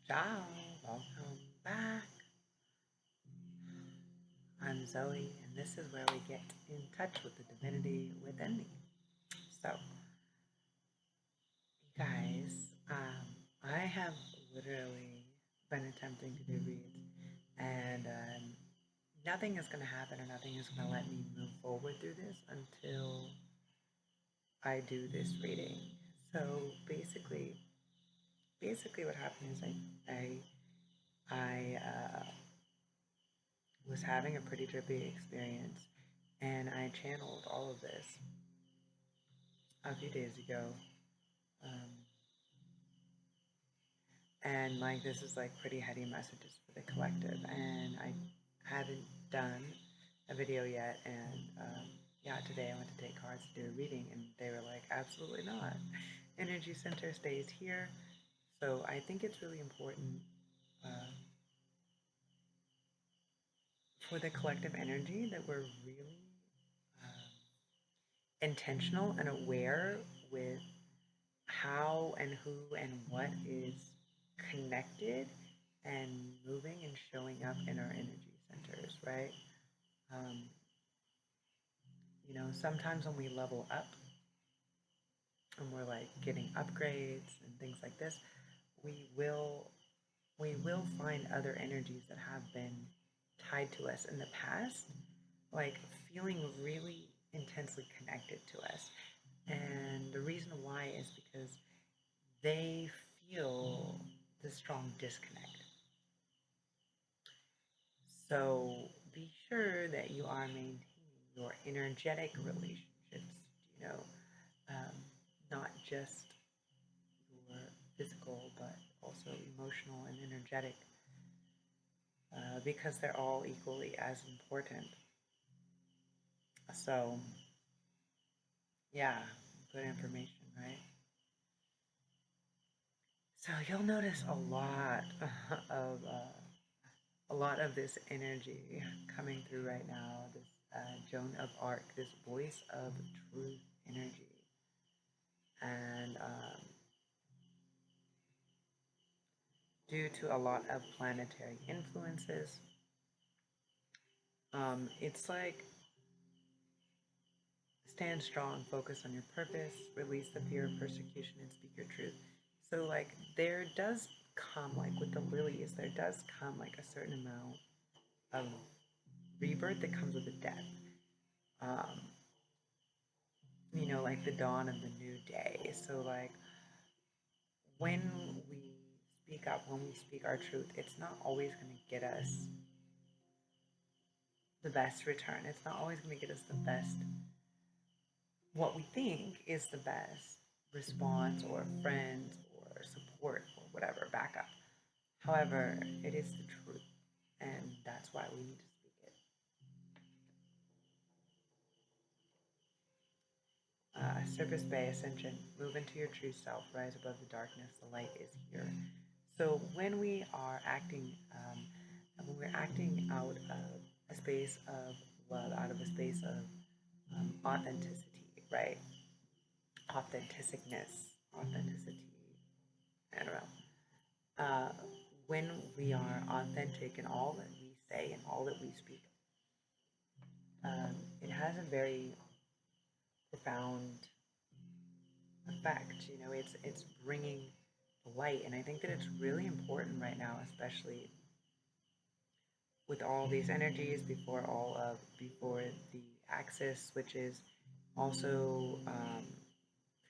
Ciao, welcome back. I'm Zoe, and this is where we get in touch with the divinity within me. So, you guys, I have literally been attempting to do reads, and nothing is going to happen or nothing is going to let me move forward through this until I do this reading. So basically, what happened is I was having a pretty trippy experience, and I channeled all of this a few days ago. Um, and like, this is like pretty heady messages for the collective. And I haven't done a video yet. And yeah, today I went to take cards to do a reading, and they were like, absolutely not. Energy center stays here. So I think it's really important uh, for the collective energy that we're really intentional and aware with how and who and what is connected and moving and showing up in our energy centers, right? Um, sometimes when we level up and we're like getting upgrades and things like this, we will we will find other energies that have been tied to us in the past, like feeling really intensely connected to us. And the reason why is because they feel the strong disconnect. So be sure that you are maintaining your energetic relationships, you know, um, not just your physical, but also emotional and energetic, because they're all equally as important. So, yeah, good information, right? So you'll notice a lot of this energy coming through right now. This Joan of Arc, this voice of truth energy, and due to a lot of planetary influences, it's like stand strong, focus on your purpose, release the fear of persecution, and speak your truth. So, like, there does come, like with the lilies, there does come like a certain amount of rebirth that comes with a death. Um, like the dawn of the new day. So, like, when we speak up, when we speak our truth, it's not always going to get us the best return. It's not always going to get us the best, what we think is the best response or friends or support or whatever, backup. However, it is the truth, and that's why we need to speak it. Surface Bay Ascension, move into your true self, rise above the darkness, the light is here. So when we're acting out of a space of love, out of a space of authenticity, right? Authenticity. I don't know. When we are authentic in all that we say and all that we speak, it has a very profound effect. It's bringing light, and I think that it's really important right now, especially with all these energies before the axis switches. Also,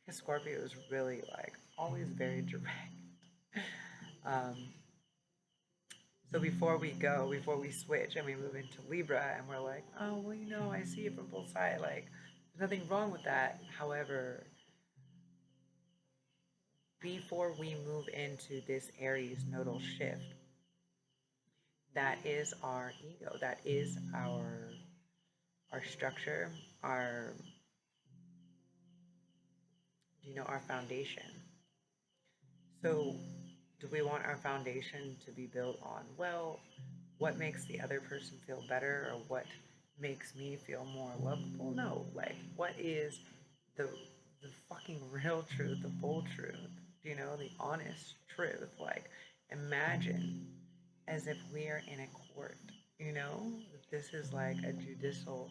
because Scorpio is really like always very direct. um, so before we switch and we move into Libra, and we're like, oh well, I see it from both sides. Like, there's nothing wrong with that. However, before we move into this Aries nodal shift, that is our ego. That is our structure, our foundation. So, do we want our foundation to be built on, well, what makes the other person feel better or what makes me feel more lovable? No, like, what is the fucking real truth, the full truth, the honest truth? Like, imagine as if we're in a court, you know? This is like a judicial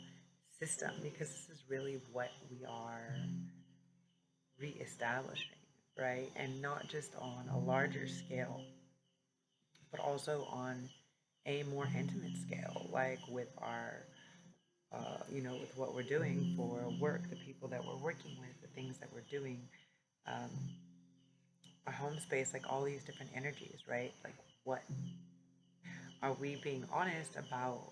system because this is really what we are reestablishing, right? And not just on a larger scale, but also on a more intimate scale, like with our, with what we're doing for work, the people that we're working with, the things that we're doing, um, our home space, like all these different energies, right? Like, what are we being honest about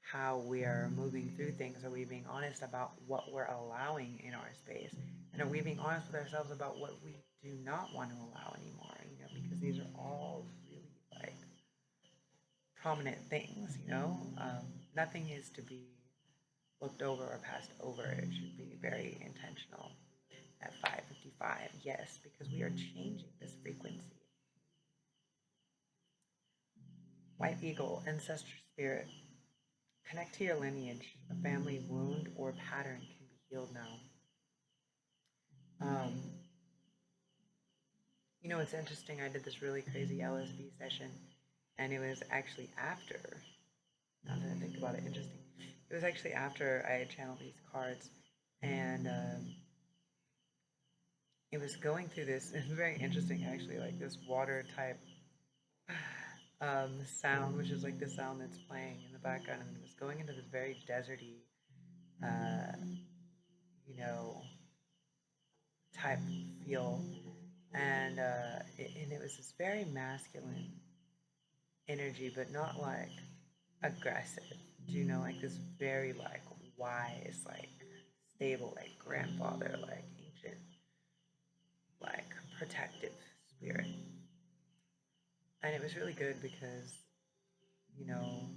how we are moving through things? Are we being honest about what we're allowing in our space? And are we being honest with ourselves about what we do not want to allow anymore? Because these are all really like prominent things, nothing is to be looked over or passed over. It should be very intentional. At 5:55, yes, because we are changing this frequency. White eagle, ancestor spirit, connect to your lineage. A family wound or pattern can be healed now. Um, it's interesting. I did this really crazy LSD session, and it was actually after. Now that I think about it, interesting. It was actually after I had channeled these cards, and it was going through this. It's very interesting, actually, like this water type sound, which is like the sound that's playing in the background, and it was going into this very deserty, uh, you know, type feel, and it was this very masculine energy, but not like aggressive. Like this very like wise, like stable, like grandfather, like ancient, like protective spirit. And it was really good because, you know,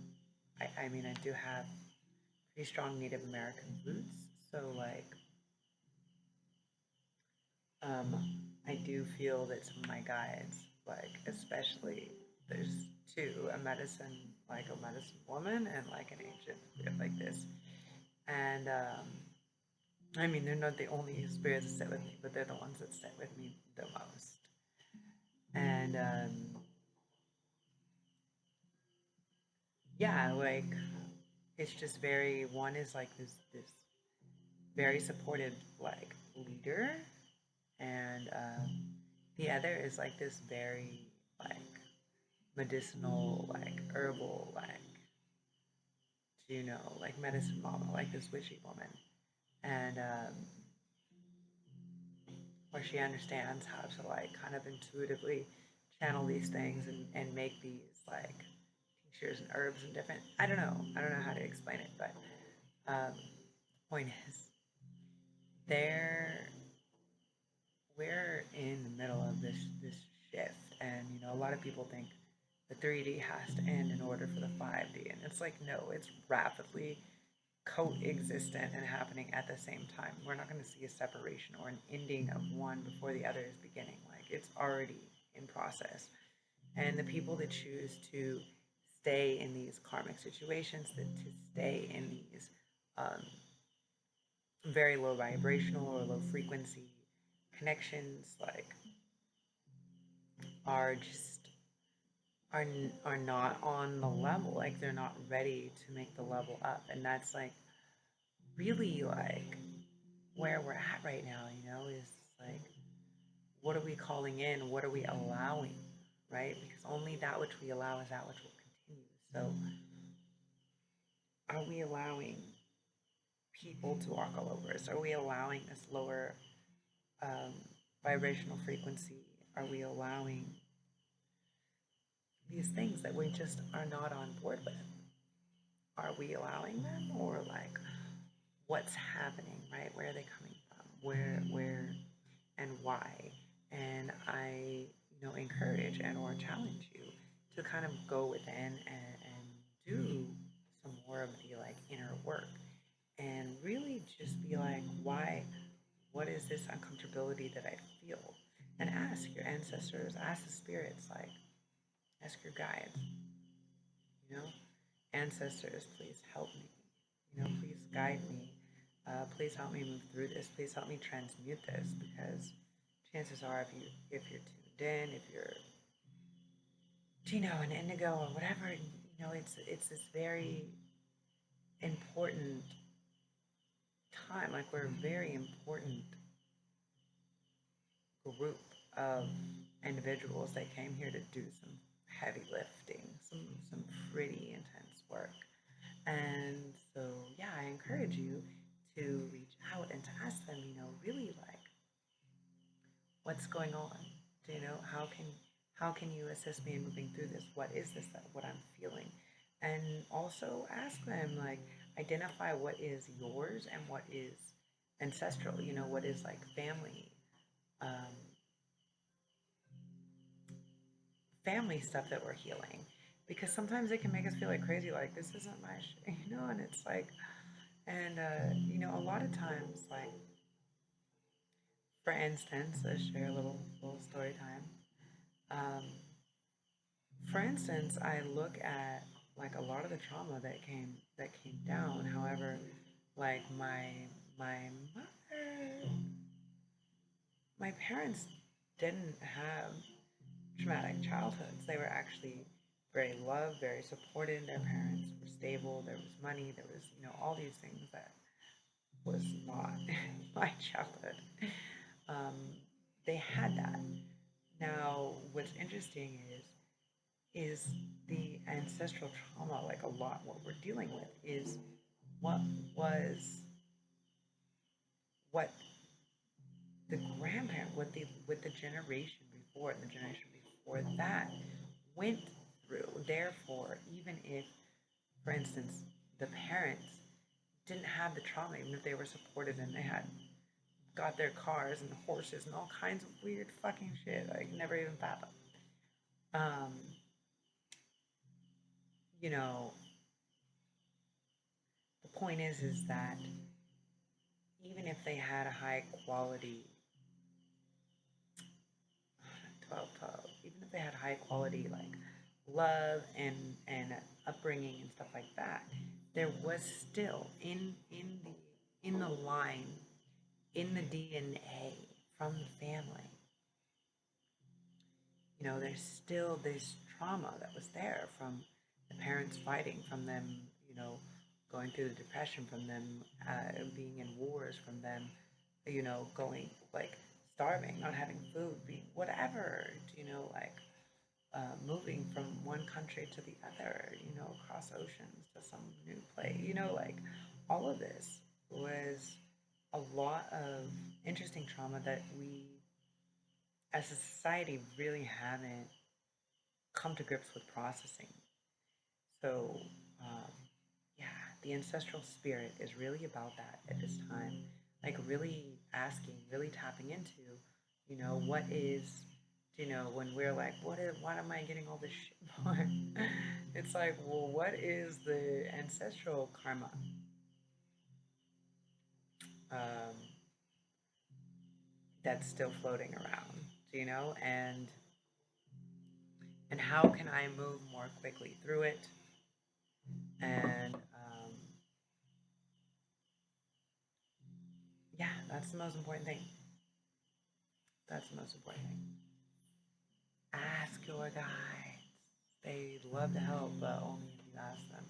I mean, I do have pretty strong Native American roots. So, like, I do feel that some of my guides, like, especially, there's two, like a medicine woman and like an ancient spirit like this. And, I mean, they're not the only spirits that sit with me, but they're the ones that sit with me the most. And, yeah, like, it's just very, one is like this very supportive, like, leader, and the other is like this very like medicinal, like herbal, like like medicine mama, like this witchy woman, and where she understands how to like kind of intuitively channel these things and make these like tinctures and herbs and different. I don't know how to explain it, but point is, there we're in the middle of this shift, and a lot of people think the 3D has to end in order for the 5D, and it's like, no, it's rapidly coexistent and happening at the same time. We're not going to see a separation or an ending of one before the other is beginning. Like, it's already in process, and the people that choose to stay in these karmic situations, that to stay in these um, very low vibrational or low frequency connections, like, are just are are not on the level. Like, they're not ready to make the level up, and that's like really like where we're at right now. Is like, what are we calling in? What are we allowing? Right? Because only that which we allow is that which will continue. So, are we allowing people to walk all over us? Are we allowing this lower um, vibrational frequency? Are we allowing these things that we just are not on board with? Are we allowing them, or like, what's happening, right? Where are they coming from? Where, and why? And I, encourage and or challenge you to kind of go within and do some more of the like inner work, and really just be like, why? What is this uncomfortability that I feel? And ask your ancestors, ask the spirits, like, ask your guides, you know, ancestors, please help me. Please guide me. Please help me move through this. Please help me transmute this, because chances are, if you're tuned in, if you're an indigo or whatever, it's this very important time. Like, we're a very important group of individuals that came here to do some heavy lifting, some pretty intense work. And so, yeah, I encourage you to reach out and to ask them, really, like, what's going on? How can you assist me in moving through this? What is this that what I'm feeling? And also ask them, like, identify what is yours and what is ancestral. What is like um, family stuff that we're healing, because sometimes it can make us feel like crazy, like this isn't my shit, and it's like, and a lot of times, like, for instance, let's share a little story time. Um, for instance, I look at like a lot of the trauma that came down. However, like my mother, my parents didn't have traumatic childhoods. They were actually very loved, very supported. Their parents were stable. There was money. There was, all these things that was not my childhood. Um, they had that. Now, what's interesting is the ancestral trauma. Like, a lot, what we're dealing with is what was what the grandparent, what the generation before, and the generation before that went through. Therefore, even if, for instance, the parents didn't have the trauma, even if they were supported and they had got their cars and horses and all kinds of weird fucking shit I never even fathomed. Um, you know, the point is that even if they had a high quality 12, even if they had high quality like love and upbringing and stuff like that, there was still in the line, in the DNA from the family, there's still this trauma that was there from the parents fighting, from them, going through the depression, from them being in wars, from them, going like starving, not having food, being whatever, like moving from one country to the other, across oceans to some new place, like all of this was a lot of interesting trauma that we as a society really haven't come to grips with processing. So, um, yeah, the ancestral spirit is really about that at this time. Like, really asking, really tapping into, what is, when we're like, what am I getting all this shit for? It's like, well, what is the ancestral karma? Um, that's still floating around, and how can I move more quickly through it? And yeah, that's the most important thing. That's the most important thing. Ask your guides. They'd love to help, but only if you ask them.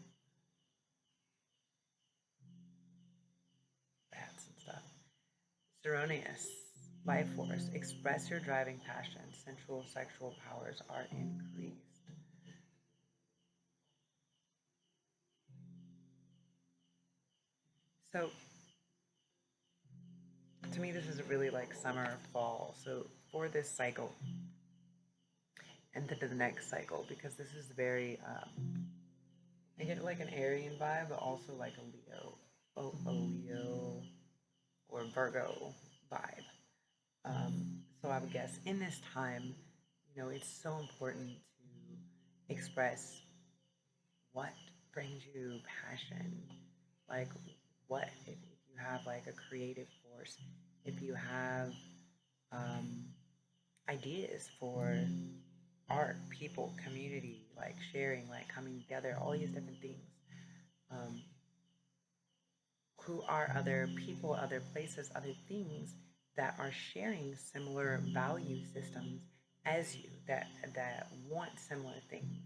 Bats and stuff. Seronius, life force. Express your driving passion. Sensual sexual powers are increased. So, to me, this is really like summer, fall. So, for this cycle and to the next cycle, because this is very, I get like an Aryan vibe, but also like a Leo or Virgo vibe. So I would guess in this time, it's so important to express what brings you passion. Like, what if you have like a creative force, if you have um, ideas for art, people, community, like sharing, like coming together, all these different things. Um, who are other people, other places, other things that are sharing similar value systems as you that want similar things.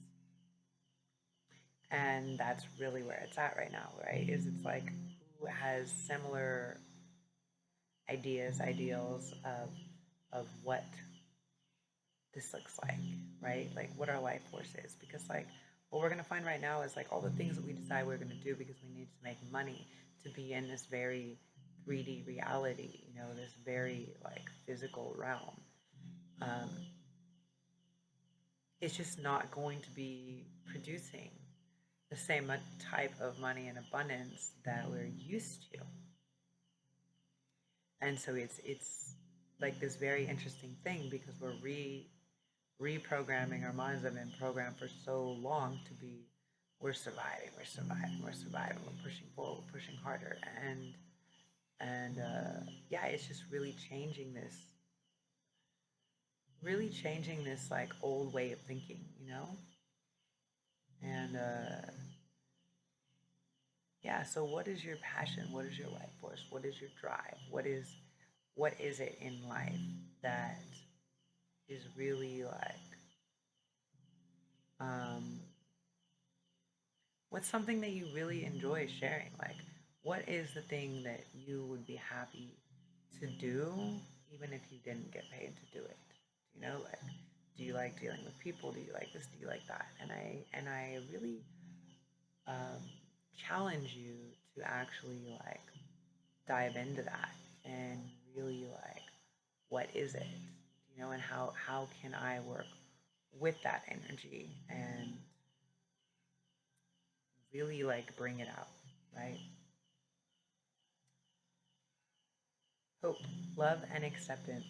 And that's really where it's at right now, right? Is it's like who has similar ideas, ideals of what this looks like, right? Like what our life force is. Because like what we're gonna find right now is like all the things that we decide we're gonna do because we need to make money to be in this very 3D reality, you know, this very like physical realm. Um, it's just not going to be producing the same type of money and abundance that we're used to. And so it's like this very interesting thing because we're reprogramming our minds that have been programmed for so long to be we're surviving, we're surviving, we're surviving, we're pushing forward, we're pushing harder, and yeah, it's just really changing this like old way of thinking, you know, and yeah. So, what is your passion? What is your life force? What is your drive? What is it in life that is really like um, what's something that you really enjoy sharing? Like, what is the thing that you would be happy to do, even if you didn't get paid to do it? You know, like, do you like dealing with people? Do you like this? Do you like that? And I really um, challenge you to actually like dive into that and really like, what is it? You know, and how can I work with that energy and really like bring it out, right? Hope, love, and acceptance.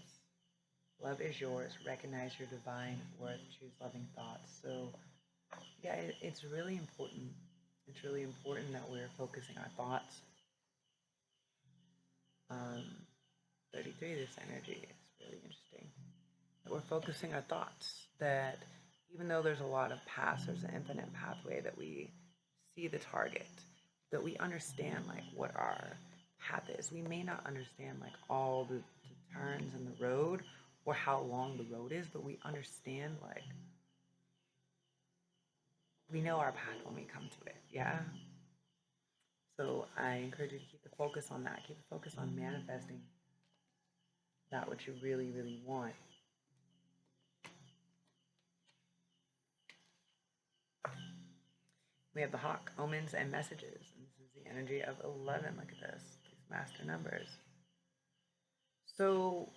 Love is yours. Recognize your divine worth. Choose loving thoughts. So, yeah, it's really important. It's really important that we're focusing our thoughts. Um, 33, this energy is really interesting. That we're focusing our thoughts. That even though there's a lot of paths, there's an infinite pathway that we see the target, that we understand like what our path is. We may not understand like all the turns in the road or how long the road is, but we understand like we know our path when we come to it. Yeah. So I encourage you to keep the focus on that. Keep the focus on manifesting that which you really, really want. We have the hawk, omens, and messages. And this is the energy of 11. Look at this, these master numbers. So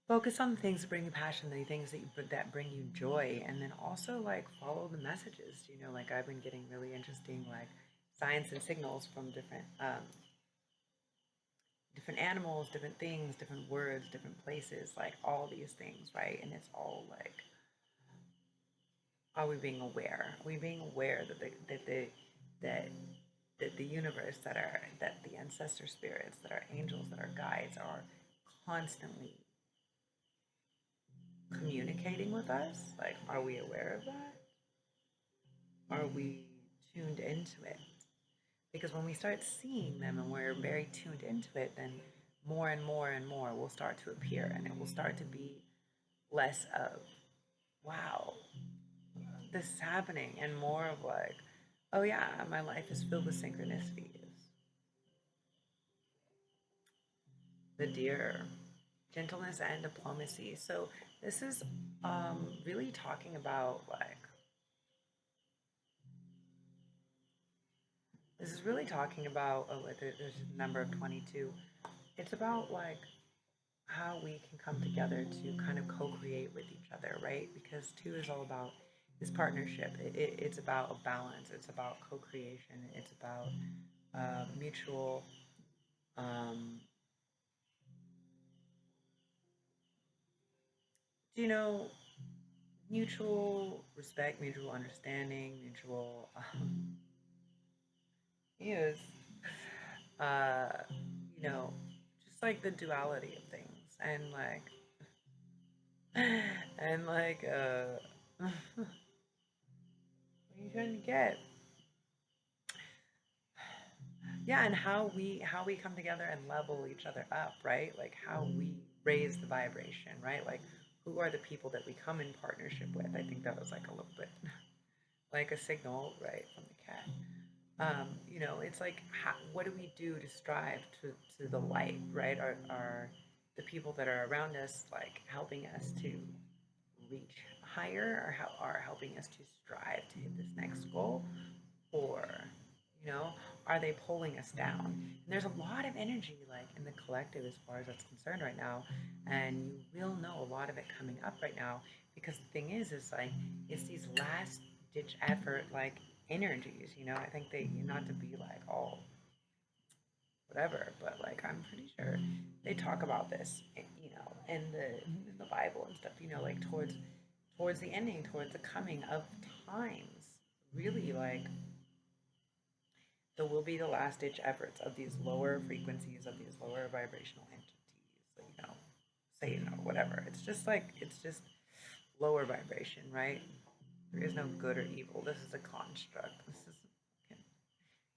focus on the things that bring you passion, the things that bring you joy, and then also like follow the messages. You know, like I've been getting really interesting like signs and signals from different animals, different things, different words, different places, like all these things, right? And it's all like, are we being aware? Are we being aware that that the universe, that the ancestor spirits, that our angels, that our guides are constantly communicating with us? Like, are we aware of that? Are we tuned into it? Because when we start seeing them and we're very tuned into it, then more and more and more will start to appear, and it will start to be less of, wow, this is happening, and more of like, oh yeah, my life is filled with synchronicities. The deer, gentleness and diplomacy. So this is really talking about like, this is really talking about, oh, there's a number of 22. It's about like how we can come together to kind of co-create with each other, right? Because two is all about this partnership. It's about a balance. It's about co-creation. It's about mutual, um, you know, mutual respect, mutual understanding, mutual use. Uh, you know, just like the duality of things, and like what are you trying to get? Yeah, and how we come together and level each other up, right? Like how we raise the vibration, right? Like who are the people that we come in partnership with. I think that was like a little bit like a signal, right, from the cat. You know, it's like, what do we do to strive to the light, right? Are the people that are around us like helping us to reach higher, or how are helping us to strive to hit this next goal, or you know, are they pulling us down? And there's a lot of energy like in the collective as far as that's concerned right now, and you will know a lot of it coming up right now, because the thing is like it's these last ditch effort like energies. You know, I think they, not to be like all whatever, but like I'm pretty sure they talk about this, you know, in the Bible and stuff. You know, like towards the ending, towards the coming of times, really like there will be the last ditch efforts of these lower frequencies, of these lower vibrational entities, you know, Satan or whatever. It's just like, it's just lower vibration, right? There is no good or evil. This is a construct. This is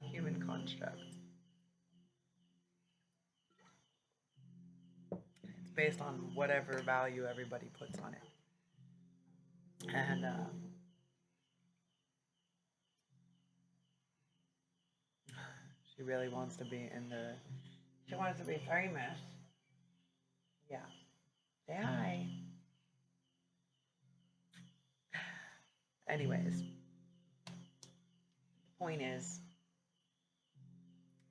a human construct. It's based on whatever value everybody puts on it. And she really wants to be in the, she wants to be famous. Yeah. Say hi. Anyways, the point is,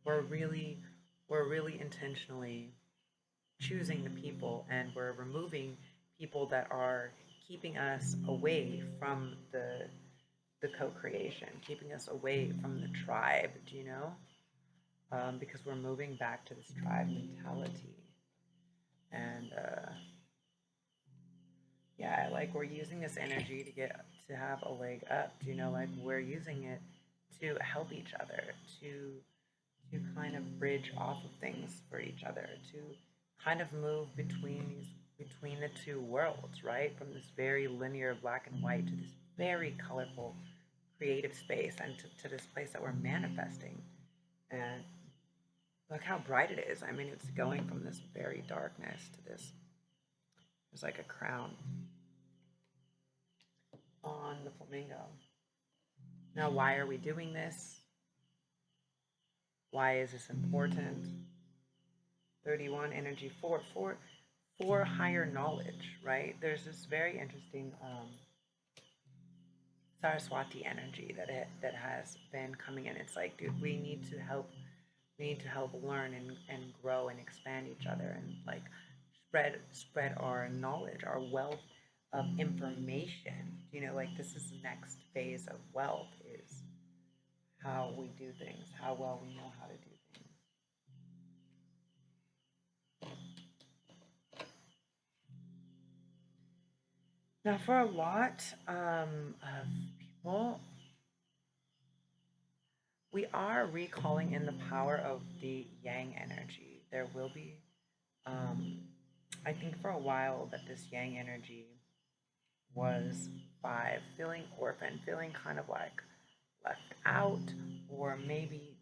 we're really, we're really intentionally choosing the people, and we're removing people that are keeping us away from the co-creation, keeping us away from the tribe, do you know? Because we're moving back to this tribe mentality. And yeah, like we're using this energy to get to have a leg up, do you know? Like we're using it to help each other, to kind of bridge off of things for each other, to kind of move between the two worlds, right? From this very linear black and white to this very colorful creative space, and to this place that we're manifesting. And look how bright it is. I mean, it's going from this very darkness to this, there's like a crown on the flamingo. Now, why are we doing this? Why is this important? 31 energy, for higher knowledge, right? There's this very interesting Saraswati energy that has been coming in. It's like, dude, we need to help learn and grow and expand each other, and like spread our knowledge, our wealth of information. You know, like this is the next phase of wealth, is how we do things, how well we know how to do things. Now, for a lot of people, we are recalling in the power of the yang energy. There will be, um, I think, for a while that this yang energy was 5, feeling orphan, feeling kind of like left out, or maybe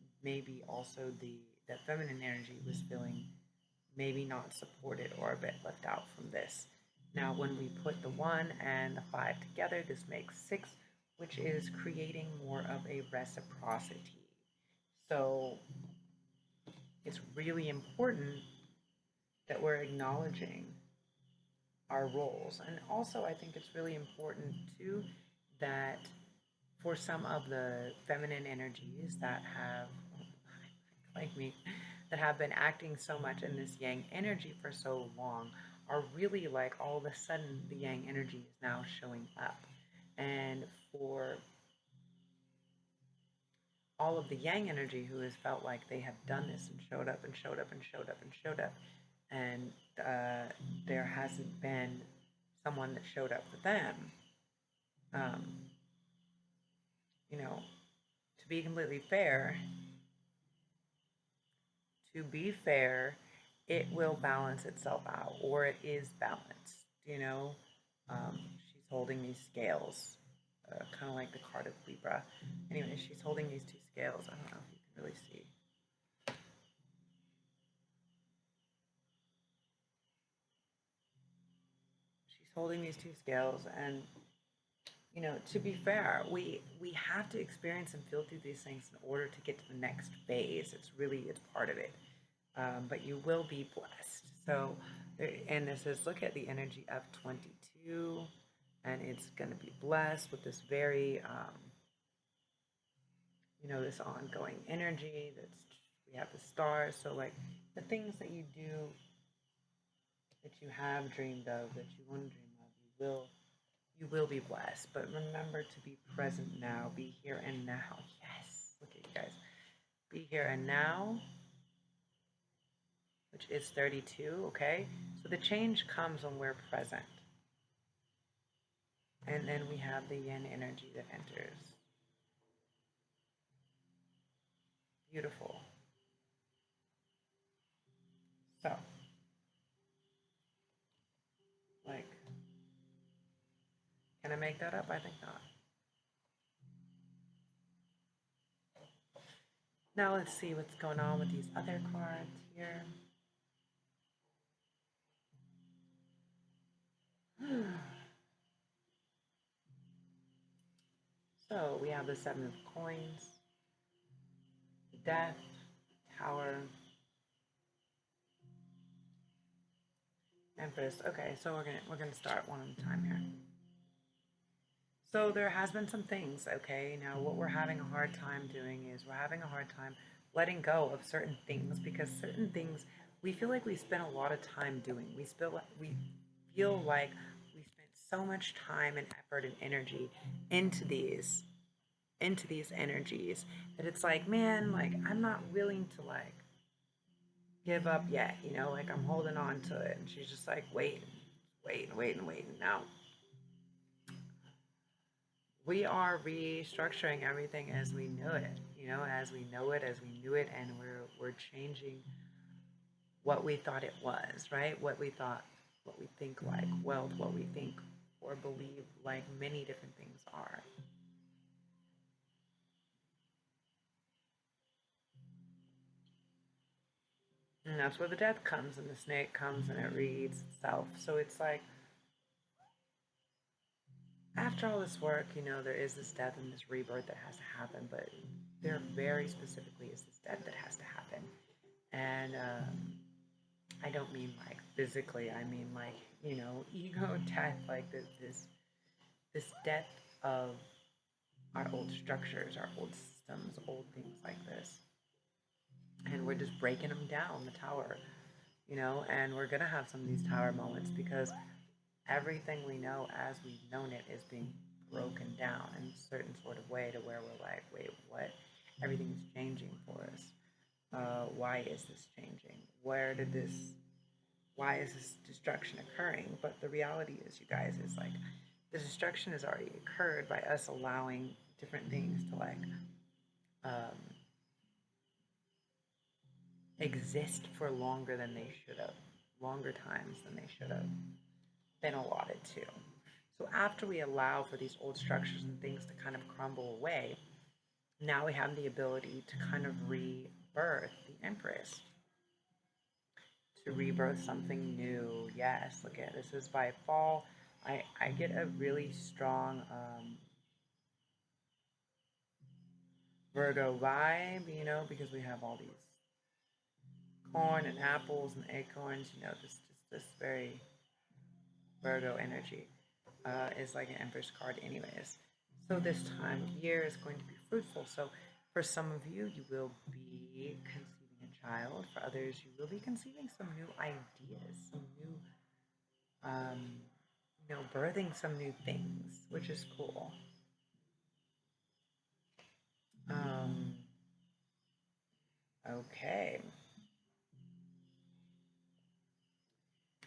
also the feminine energy was feeling maybe not supported or a bit left out from this. Now, when we put the 1 and the 5 together, this makes 6, which is creating more of a reciprocity. So it's really important that we're acknowledging our roles. And also, I think it's really important too that for some of the feminine energies that have, like me, that have been acting so much in this yang energy for so long, are really like all of a sudden the yang energy is now showing up. And for all of the yang energy who has felt like they have done this and showed up and showed up and showed up and showed up, and there hasn't been someone that showed up for them, um, you know, to be completely fair, it will balance itself out, or it is balanced. You know, she's holding these scales, kind of like the card of Libra. Anyway, she's holding these 2 scales. I don't know if you can really see. She's holding these two scales, and you know, to be fair, we have to experience and feel through these things in order to get to the next phase. It's part of it. But you will be blessed. So, and this is look at the energy of 22, and it's going to be blessed with this very, you know, this ongoing energy. We have the stars. So, like the things that you do, that you have dreamed of, that you want to dream of, you will be blessed. But remember to be present now, be here and now. Yes, look at you guys. Be here and now, which is 32, okay? So the change comes when we're present. And then we have the yin energy that enters. Beautiful. So, like, can I make that up? I think not. Now let's see what's going on with these other cards here. So we have the Seven of Coins, the Death, Tower, Empress. Okay, so we're gonna start one at a time here. So there has been some things, okay? Now what we're having a hard time doing is we're having a hard time letting go of certain things, because certain things we feel like we spend a lot of time doing. We feel like we spent so much time and effort and energy into these energies that it's like, man, like I'm not willing to like give up yet, you know, like I'm holding on to it. And she's just like, wait. Now we are restructuring everything as we know it, you know, as we know it, as we knew it, and we're changing what we thought it was, right? What we think like wealth, what we think or believe like many different things are. And that's where the death comes, and the snake comes and it reads itself. So it's like, after all this work, you know, there is this death and this rebirth that has to happen, but there very specifically is this death that has to happen. And I don't mean like physically, I mean like, you know, ego death, like this death of our old structures, our old systems, old things like this. And we're just breaking them down, the tower, you know, and we're going to have some of these tower moments because everything we know as we've known it is being broken down in a certain sort of way to where we're like, wait, what? Everything's changing for us. Why is this changing? Why is this destruction occurring? But the reality is, you guys, is like the destruction has already occurred by us allowing different things to like exist for longer than they should have, longer times than they should have been allotted to. So after we allow for these old structures and things to kind of crumble away, now we have the ability to kind of rebirth the Empress, to rebirth something new. Yes, look at this is by fall. I get a really strong Virgo vibe, you know, because we have all these corn and apples and acorns, you know, this very Virgo energy is like an Empress card anyways. So this time of year is going to be fruitful. So for some of you, you will be conceiving a child. For others, you will be conceiving some new ideas, some new, you know, birthing some new things, which is cool. Okay.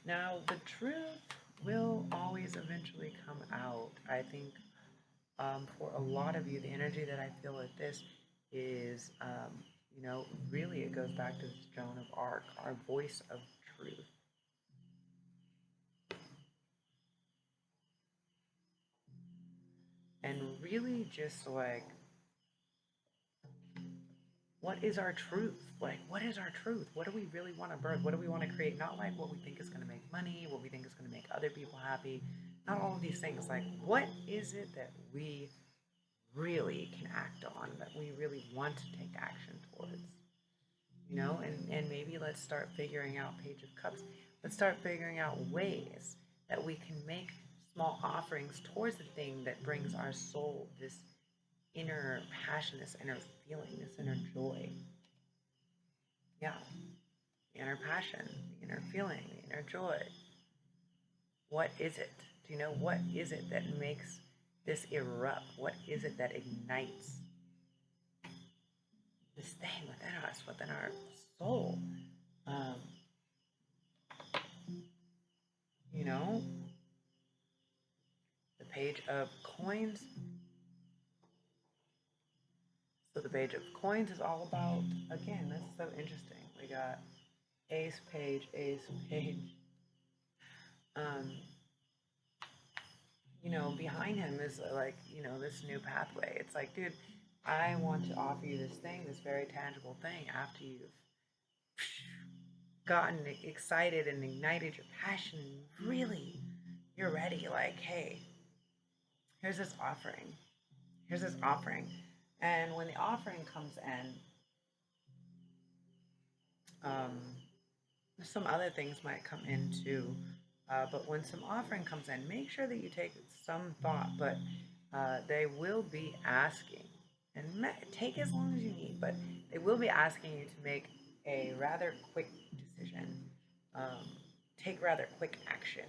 Now, the truth will always eventually come out. I think for a lot of you, the energy that I feel with this is, you know, really it goes back to this Joan of Arc, our voice of truth. And really just like, what is our truth? Like, what is our truth? What do we really want to birth? What do we want to create? Not like what we think is going to make money, what we think is going to make other people happy, not all of these things. Like, what is it that we really can act on, that we really want to take action towards? You know, and maybe let's start figuring out Page of Cups. Let's start figuring out ways that we can make small offerings towards the thing that brings our soul this inner passion, this inner feeling, this inner joy. Yeah, the inner passion, the inner feeling, the inner joy. What is it? Do you know what is it that makes this erupt? What is it that ignites this thing within us, within our soul? Um, you know, the Page of Coins. So the Page of Coins is all about, again, that's so interesting. We got Ace, Page, Ace, Page. You know, behind him is like, you know, this new pathway. It's like, dude, I want to offer you this thing, this very tangible thing, after you've gotten excited and ignited your passion and really you're ready. Like, hey, here's this offering. Here's this offering. And when the offering comes in, some other things might come in too. But when some offering comes in, make sure that you take some thought. But they will be asking, and take as long as you need, but they will be asking you to make a rather quick decision, take rather quick action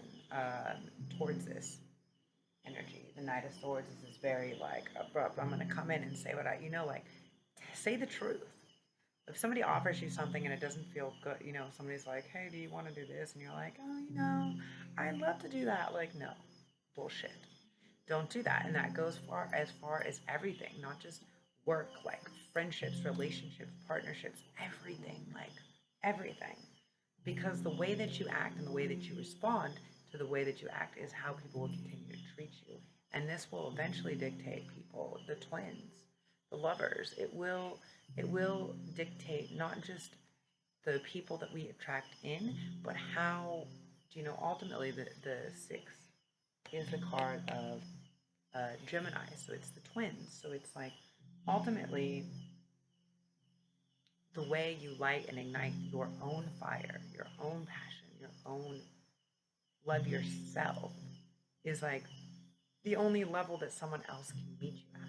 towards this energy. The Knight of Swords is this very like abrupt. I'm going to come in and say what you know, like say the truth. If somebody offers you something and it doesn't feel good, you know, somebody's like, hey, do you want to do this? And you're like, oh, you know, I'd love to do that. Like, no, bullshit. Don't do that. And that goes far as everything, not just work, like friendships, relationships, partnerships, everything, like everything. Because the way that you act and the way that you respond to the way that you act is how people will continue to treat you. And this will eventually dictate people, the twins, the lovers. It will dictate not just the people that we attract in, but how, do you know, ultimately the six is the card of Gemini. So it's the twins. So it's like ultimately the way you light and ignite your own fire, your own passion, your own love yourself is like the only level that someone else can meet you at.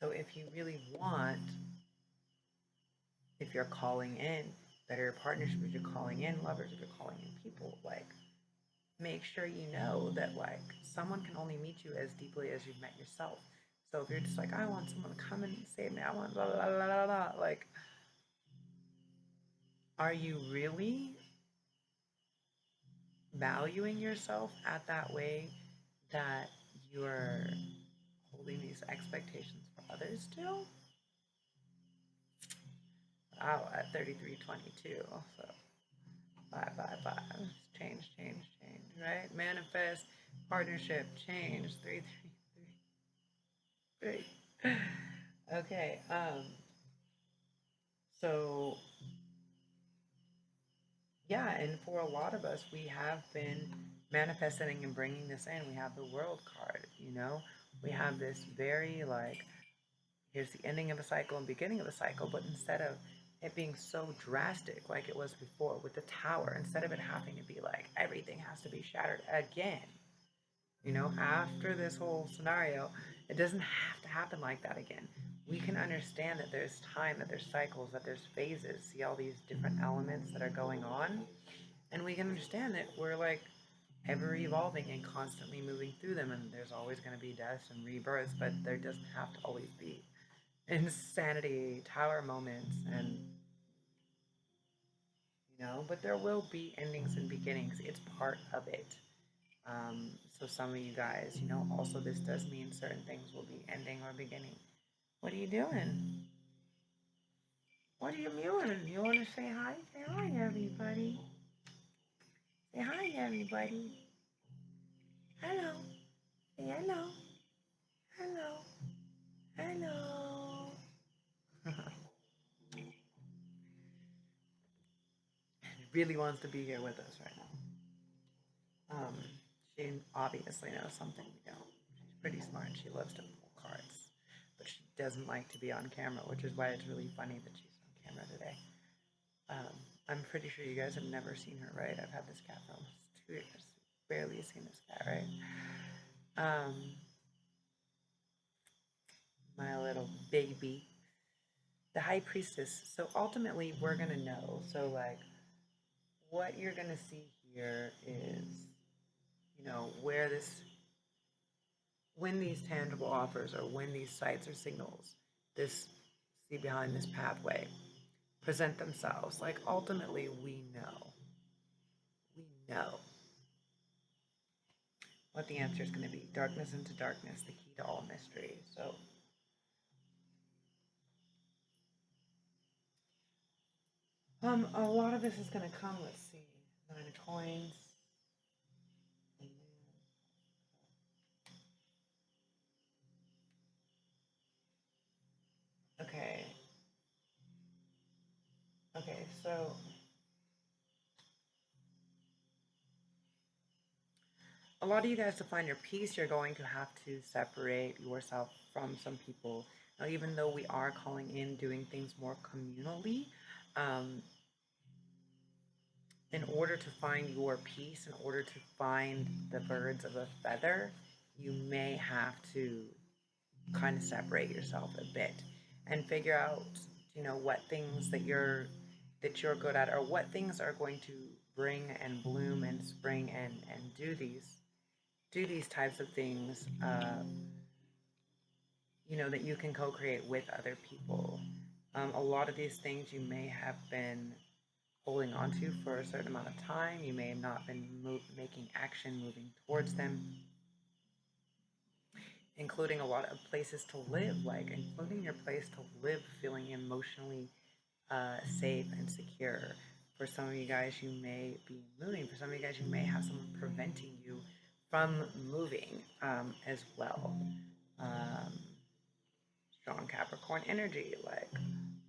So if you really want, if you're calling in better partnership, if you're calling in lovers, if you're calling in people, like make sure you know that like someone can only meet you as deeply as you've met yourself. So if you're just like, I want someone to come and save me, I want blah blah blah blah blah, like, are you really valuing yourself at that way that you're holding these expectations for others to? Wow, at 3322, so 555, change, right? Manifest, partnership, change, 333. Okay, so yeah, and for a lot of us, we have been manifesting and bringing this in. We have the World card, you know? We have this very like, here's the ending of a cycle and beginning of a cycle, but instead of it being so drastic like it was before with the Tower, instead of it having to be like everything has to be shattered again, you know, after this whole scenario, it doesn't have to happen like that again. We can understand that there's time, that there's cycles, that there's phases, see all these different elements that are going on, and we can understand that we're like ever evolving and constantly moving through them, and there's always going to be deaths and rebirths, but there doesn't have to always be insanity tower moments, and you know, but there will be endings and beginnings. It's part of it. So some of you guys, you know, also this does mean certain things will be ending or beginning. What are you doing? What are you doing? You want to say hi? Say hi, everybody. Say hi, everybody. Hello. Say hello. Hello. Hello. really wants to be here with us right now. She obviously knows something we don't. She's pretty smart. She loves to pull cards, but she doesn't like to be on camera, which is why it's really funny that she's on camera today. Um, I'm pretty sure you guys have never seen her, right? I've had this cat for almost 2 years. Barely seen this cat, right? Um, my little baby. The High Priestess. So ultimately, we're going to know. So, like, what you're going to see here is, where this, when these tangible offers or when these sights or signals, this, see behind this pathway, present themselves. Like, ultimately, we know. We know what the answer is going to be. Darkness into darkness, the key to all mystery. So, a lot of this is going to come, let's see, 9 of Coins. Okay. Okay, so a lot of you guys, to find your peace, you're going to have to separate yourself from some people. Now, even though we are calling in doing things more communally, um, in order to find your peace, in order to find the birds of a feather, you may have to kind of separate yourself a bit and figure out, what things that you're good at, or what things are going to bring and bloom and spring and do these types of things, that you can co-create with other people. A lot of these things you may have been holding on to for a certain amount of time. You may have not been making action, moving towards them, including a lot of places to live, like including your place to live, feeling emotionally safe and secure. For some of you guys, you may be moving. For some of you guys, you may have someone preventing you from moving as well. Um, Strong Capricorn energy. Like,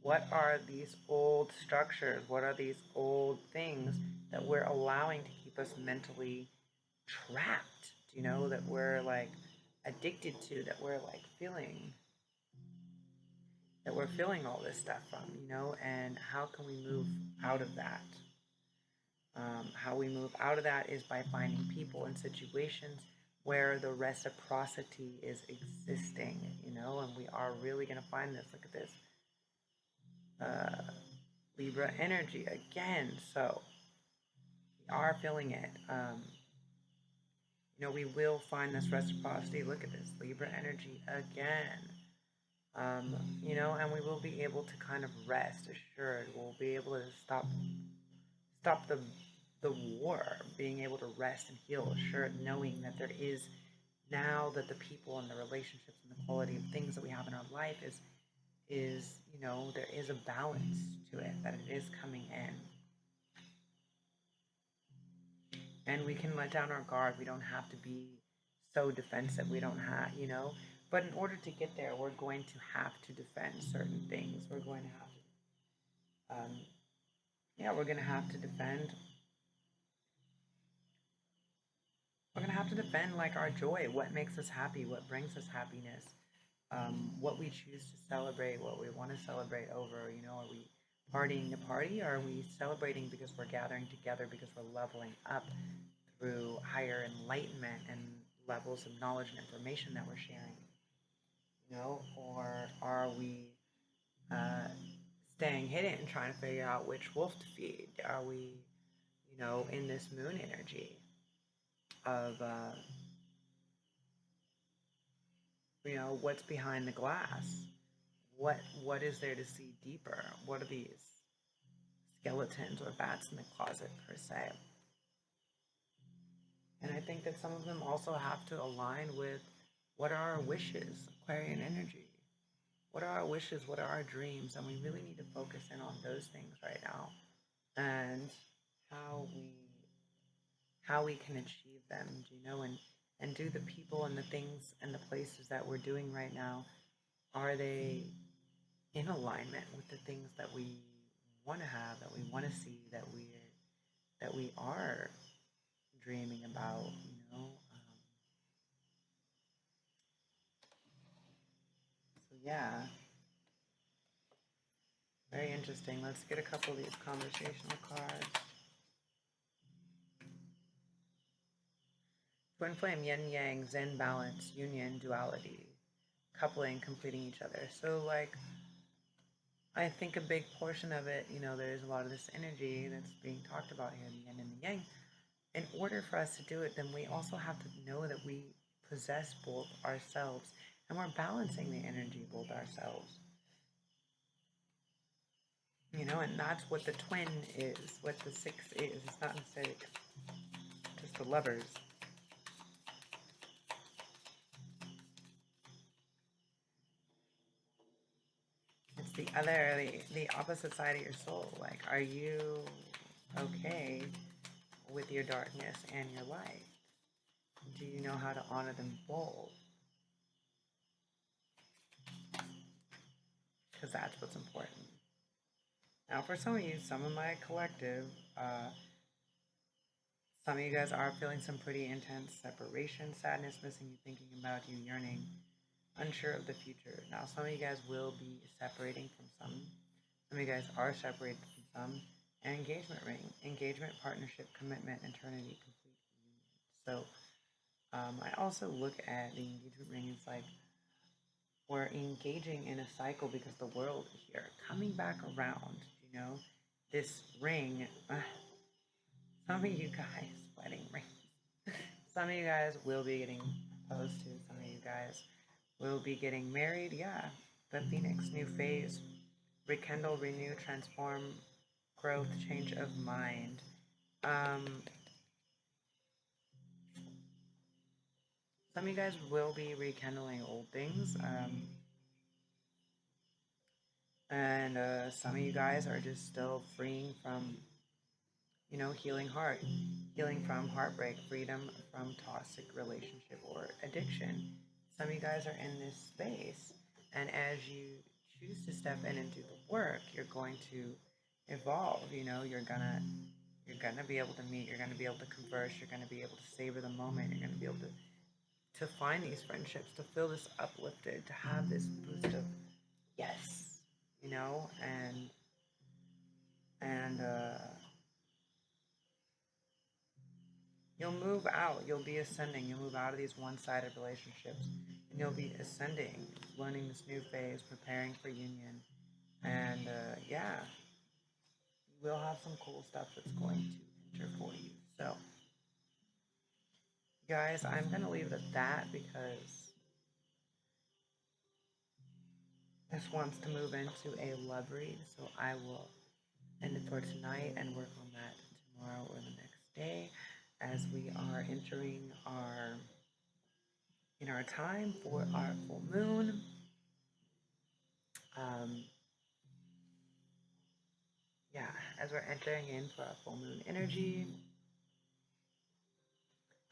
what are these old structures? What are these old things that we're allowing to keep us mentally trapped? That we're like addicted to, that we're like feeling all this stuff from, and how can we move out of that? How we move out of that is by finding people and situations where the reciprocity is existing, and we are really going to find this. Look at this. Libra energy again. So we are feeling it. We will find this reciprocity. Look at this. Libra energy again. And we will be able to kind of rest assured. We'll be able to stop the war, being able to rest and heal assured, knowing that there is, now that the people and the relationships and the quality of things that we have in our life is there is a balance to it, that it is coming in. And we can let down our guard. We don't have to be so defensive. We don't have, but in order to get there, we're going to have to defend certain things. We're going to have to, we're going to have to defend. We're going to have to defend like our joy, what makes us happy, what brings us happiness, what we choose to celebrate, what we want to celebrate over. Are we partying to party, or are we celebrating because we're gathering together, because we're leveling up through higher enlightenment and levels of knowledge and information that we're sharing? Or are we staying hidden and trying to figure out which wolf to feed? Are we, in this moon energy of, what's behind the glass? What is there to see deeper? What are these skeletons or bats in the closet, per se? And I think that some of them also have to align with, what are our wishes, Aquarian energy? What are our wishes? What are our dreams? And we really need to focus in on those things right now, and how we can achieve them, and do the people and the things and the places that we're doing right now, are they in alignment with the things that we want to have, that we want to see, that we're that we are dreaming about, so yeah, very interesting. Let's get a couple of these conversational cards. Twin flame, yin yang, zen balance, union, duality, coupling, completing each other. So like, I think a big portion of it, there's a lot of this energy that's being talked about here, the yin and the yang. In order for us to do it, then we also have to know that we possess both ourselves and we're balancing the energy both ourselves. And that's what the twin is, what the six is. It's not necessarily just the lovers. It's the opposite side of your soul. Like, are you okay with your darkness and your light? Do you know how to honor them both? Because that's what's important. Now, for some of you, some of my collective, some of you guys are feeling some pretty intense separation, sadness, missing you, thinking about you, yearning, unsure of the future. Now, some of you guys will be separating from some. Some of you guys are separated from some. An engagement ring, engagement, partnership, commitment, eternity, complete union. So I also look at the engagement ring as like we're engaging in a cycle because the world here coming back around. This ring. Some of you guys, wedding rings. Some of you guys will be getting proposed to. Some of you guys will be getting married. Yeah, the Phoenix, new phase, rekindle, renew, transform, growth, change of mind. Some of you guys will be rekindling old things. And some of you guys are just still freeing from, healing heart, healing from heartbreak, freedom from toxic relationship or addiction. Some of you guys are in this space, and as you choose to step in and do the work, you're going to evolve. You're gonna be able to meet. You're gonna be able to converse. You're gonna be able to savor the moment. You're gonna be able to find these friendships, to feel this uplifted, to have this boost of yes, and you'll move out. You'll be ascending. You'll move out of these one-sided relationships, and you'll be ascending, learning this new phase, preparing for union, and yeah, you will have some cool stuff that's going to enter for you. So, guys, I'm gonna leave it at that because this wants to move into a love read. So I will end it for tonight and work on that tomorrow or the next day as we are entering our time for our full moon. Yeah, as we're entering in for our full moon energy,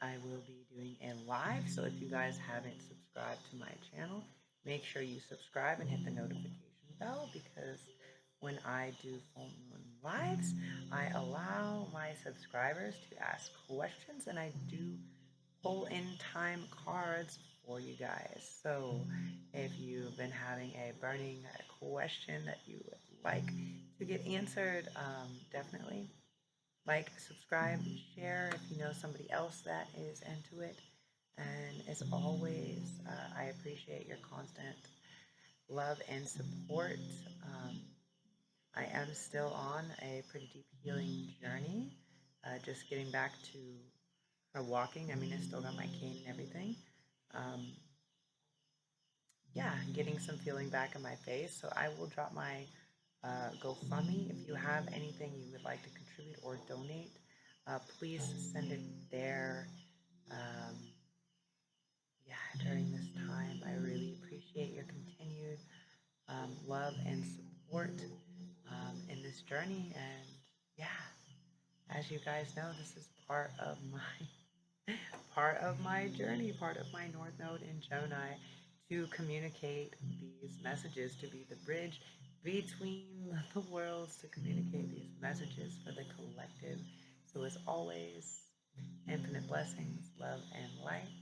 I will be doing a live. So if you guys haven't subscribed to my channel, make sure you subscribe and hit the notification bell, because when I do full moon lives, I allow my subscribers to ask questions, and I do pull in time cards for you guys. So if you've been having a burning question that you would like to get answered, definitely like, subscribe, share if you know somebody else that is into it. And as always, I appreciate your constant love and support. I am still on a pretty deep healing journey, just getting back to walking. I mean, I still got my cane and everything. Yeah, getting some feeling back in my face. So I will drop my GoFundMe. If you have anything you would like to contribute or donate, please send it there. Yeah, during this time, I really appreciate your continued love and support in this journey. And yeah, as you guys know, this is part of my journey, part of my North Node in Gemini, to communicate these messages, to be the bridge between the worlds, to communicate these messages for the collective, So as always, infinite blessings, love, and light.